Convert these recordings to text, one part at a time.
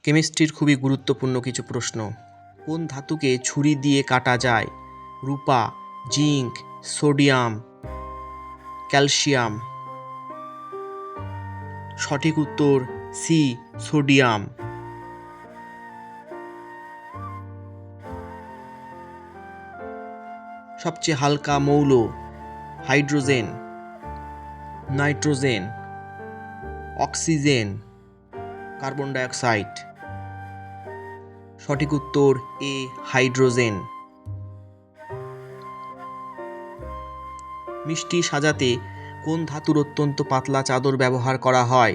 কেমিস্ট্রির খুবই গুরুত্বপূর্ণ কিছু প্রশ্ন। কোন ধাতুকে ছুরি দিয়ে কাটা যায়? রূপা, জিঙ্ক, সোডিয়াম, ক্যালসিয়াম। সঠিক উত্তর সি, সোডিয়াম। সবচেয়ে হালকা মৌল? Hydrogen, nitrogen, oxygen, carbon dioxide. সঠিক উত্তর এ, হাইড্রোজেন। মিষ্টি সাজাতে কোন ধাতুর অত্যন্ত পাতলা চাদর ব্যবহার করা হয়?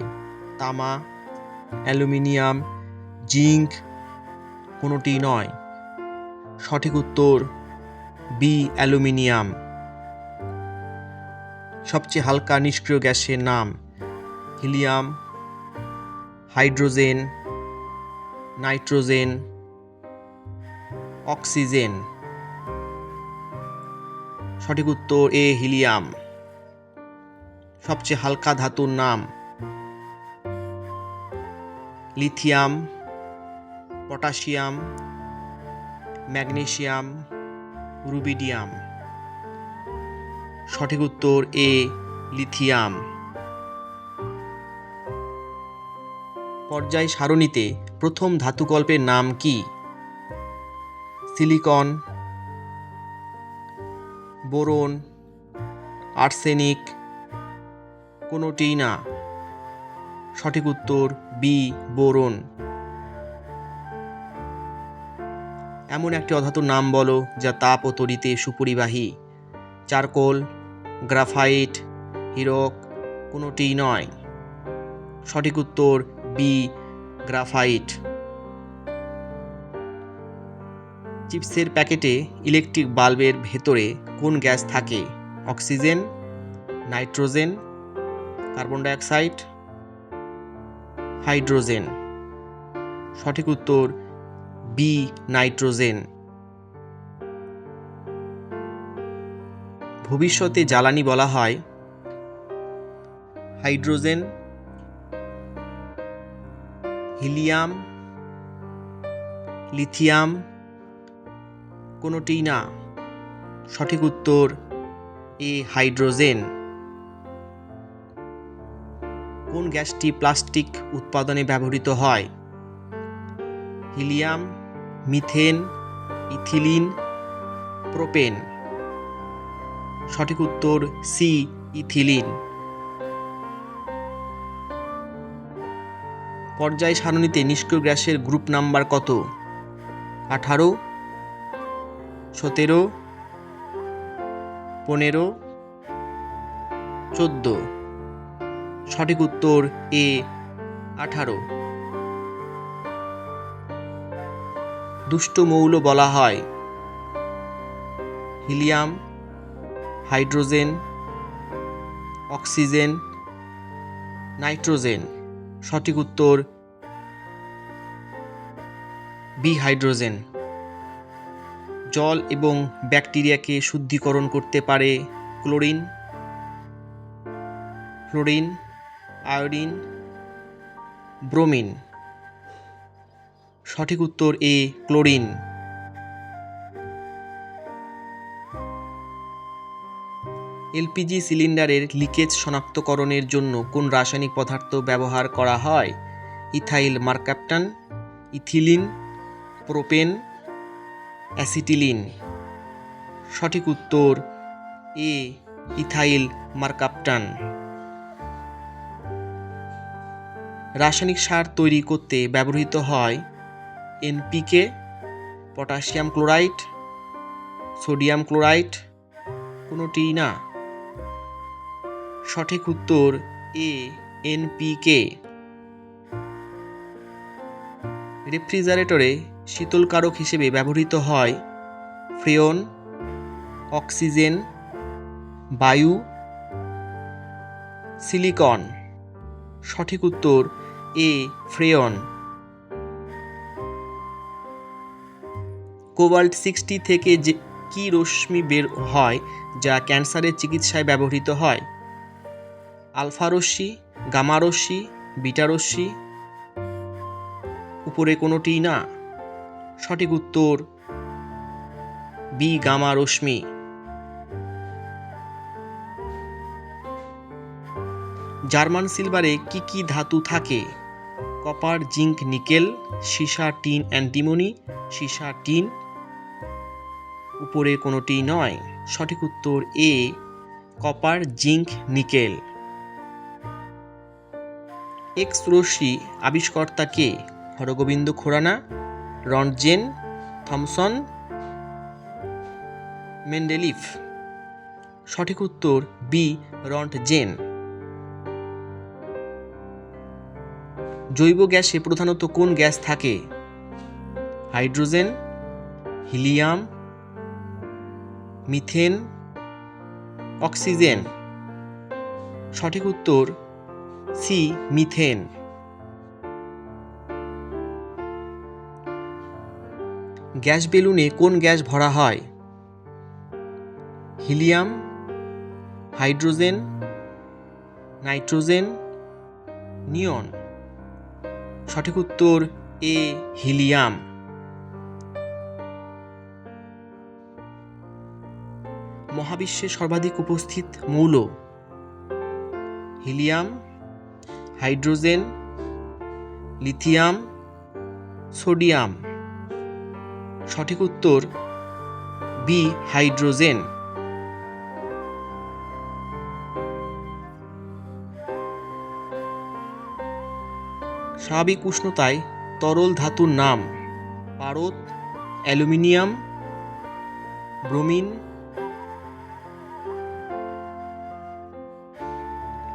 তামা, অ্যালুমিনিয়াম, জিঙ্ক, কোনোটি নয়। সঠিক উত্তর বি, অ্যালুমিনিয়াম। সবচেয়ে হালকা নিষ্ক্রিয় গ্যাসের নাম? Helium, hydrogen, nitrogen, oxygen. সঠিক উত্তর এ, হিলিয়াম। সবচেয়ে হালকা ধাতুর নাম? Lithium, potassium, magnesium, rubidium. সঠিক উত্তর এ, লিথিয়াম। পর্যায় সারণীতে প্রথম ধাতুকল্পের নাম কি? সিলিকন, বোরন, আর্সেনিক, কোনোটিই না। সঠিক উত্তর বি, বোরন। এমন একটি অধাতুর নাম বলো যা তাপ ও তড়িতে সুপরিবাহী। চারকোল, গ্রাফাইট, হীরক, কোনোটিই নয়। সঠিক উত্তর বি, গ্রাফাইট। চিপসের প্যাকেটে ইলেকট্রিক বাল্বের ভেতরে কোন গ্যাস থাকে? Oxygen, nitrogen, carbon dioxide, hydrogen. সঠিক উত্তর বি, নাইট্রোজেন। ভবিষ্যতে জ্বালানি বলা হয় হাইড্রোজেন, হিলিয়াম, লিথিয়াম, কোনোটিই না। সঠিক উত্তর এ, হাইড্রোজেন। কোন গ্যাসটি প্লাস্টিক উৎপাদনে ব্যবহৃত হয়? Helium, methane, ethylene, propane. সঠিক উত্তর সি, ইথিলিন। পর্যায় সারণীতে নিষ্ক্রিয় গ্যাসের গ্রুপ নাম্বার কত? 18, 17, 15, 14। সঠিক উত্তর এ, 18। দুষ্ট মৌল বলা হয় হিলিয়াম, হাইড্রোজেন, অক্সিজেন, নাইট্রোজেন। সঠিক উত্তর বি, হাইড্রোজেন। জল এবং ব্যাকটেরিয়াকে শুদ্ধিকরণ করতে পারে ক্লোরিন, ফ্লোরিন, আয়োডিন, ব্রোমিন। সঠিক উত্তর এ, ক্লোরিন। এলপিজি সিলিন্ডারের লিকেজ শনাক্তকরণের জন্য কোন রাসায়নিক পদার্থ ব্যবহার করা হয়? Ethyl mercaptan, ethylene, propane, acetylene. সঠিক উত্তর এ, ইথাইল মার্কাপ্টান। রাসায়নিক সার তৈরি করতে ব্যবহৃত হয় NPK, potassium chloride, sodium chloride, কোনোটিই না। সঠিক উত্তর এ, এনপিকে। রেফ্রিজারেটরে শীতলকারক হিসেবে ব্যবহৃত হয় ফ্রেয়ন, অক্সিজেন, বায়ু, সিলিকন। সঠিক উত্তর এ, ফ্রেয়ন। কোবাল্ট 60 থেকে যে কি রশ্মি বের হয় যা ক্যান্সারের চিকিৎসায় ব্যবহৃত হয়? আলফা রশ্মি, গামা রশ্মি, বিটা রশ্মি, উপরে কোনোটি না। সঠিক উত্তর বি গামা রশ্মি। জার্মান সিলভারে কি কি ধাতু থাকে? কপার, জিঙ্ক, নিকেল, সীসা, টিন, অ্যান্টিমনি, সীসা, টিন। উপরে কোনোটি নয়। সঠিক উত্তর A copper, zinc, nickel. X রশ্মি আবিষ্কর্তা কে? Hargobind Khorana, Roentgen, Thomson, Mendeleev. সঠিক উত্তর বি রন্টজেন। জৈব গ্যাসে প্রধানত কোন গ্যাস থাকে? Hydrogen, helium, methane, oxygen. সঠিক উত্তর সি মিথেন। গ্যাস বেলুনে কোন গ্যাস ভরা হয়? হিলিয়াম, হাইড্রোজেন, নাইট্রোজেন, নিয়ন। সঠিক উত্তর এ হিলিয়াম। মহাবিশ্বে সর্বাধিক উপস্থিত মৌল? Helium, hydrogen, lithium, sodium. সঠিক উত্তর বি হাইড্রোজেন। স্বাভাবিক উষ্ণতায় তরল ধাতুর নাম? পারদ, অ্যালুমিনিয়াম, ব্রোমিন।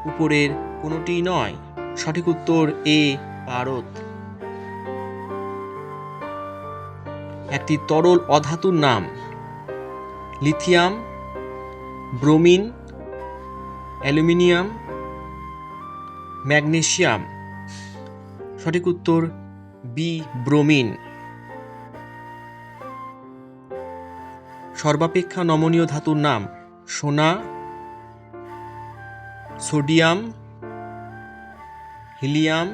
উপরের কোনোটি নয়। সঠিক উত্তর এ পারদ। একটি তরল অধাতুর নাম? Lithium, bromine, aluminium, magnesium. সঠিক উত্তর বি ব্রোমিন। সর্বাপেক্ষা নমনীয় ধাতুর নাম? সোনা, সোডিয়াম, হিলিয়াম,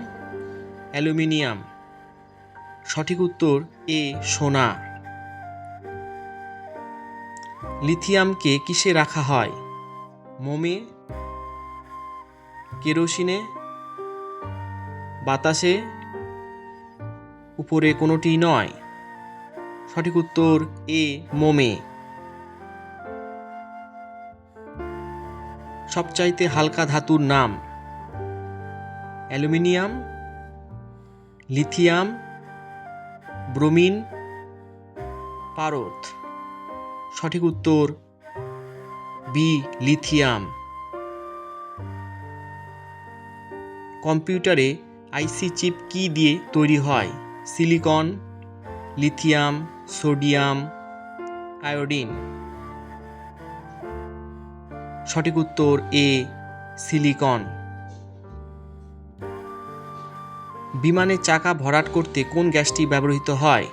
অ্যালুমিনিয়াম। সঠিক উত্তর এ সোনা। লিথিয়ামকে কিসে রাখা হয়? মোমে, কেরোসিনে, বাতাসে। উপরে কোনোটি নয়। সঠিক উত্তর এ মোমে। সবচাইতে হালকা ধাতুর নাম? অ্যালুমিনিয়াম, লিথিয়াম, ব্রোমিন, পারদ। সঠিক উত্তর বি লিথিয়াম। কম্পিউটারে আইসি চিপ কি দিয়ে তৈরি হয়? Silicon, lithium, sodium, iodine. সঠিক উত্তর এ সিলিকন। বিমানের চাকা ভরাট করতে কোন গ্যাসটি ব্যবহৃত হয়?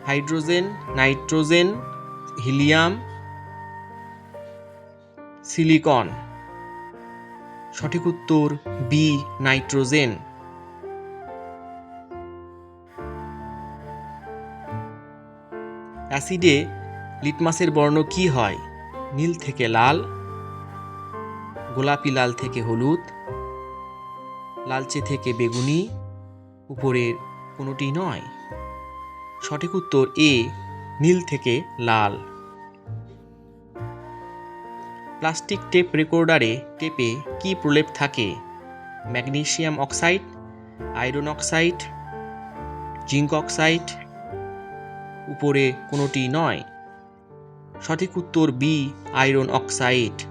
Hydrogen, nitrogen, helium, silicon. সঠিক উত্তর বি নাইট্রোজেন। অ্যাসিডে লিটমাসের বর্ণ কি হয়? নীল থেকে লাল, গোলাপি লাল থেকে হলুদ, লালচে থেকে বেগুনি। উপরের কোনোটি নয়। সঠিক উত্তর এ নীল থেকে লাল। প্লাস্টিক টেপ রেকর্ডারে টেপে কি প্রলেপ থাকে? Magnesium oxide, iron oxide, zinc oxide. উপরে কোনোটি নয়। সঠিক উত্তর বি আয়রন অক্সাইড।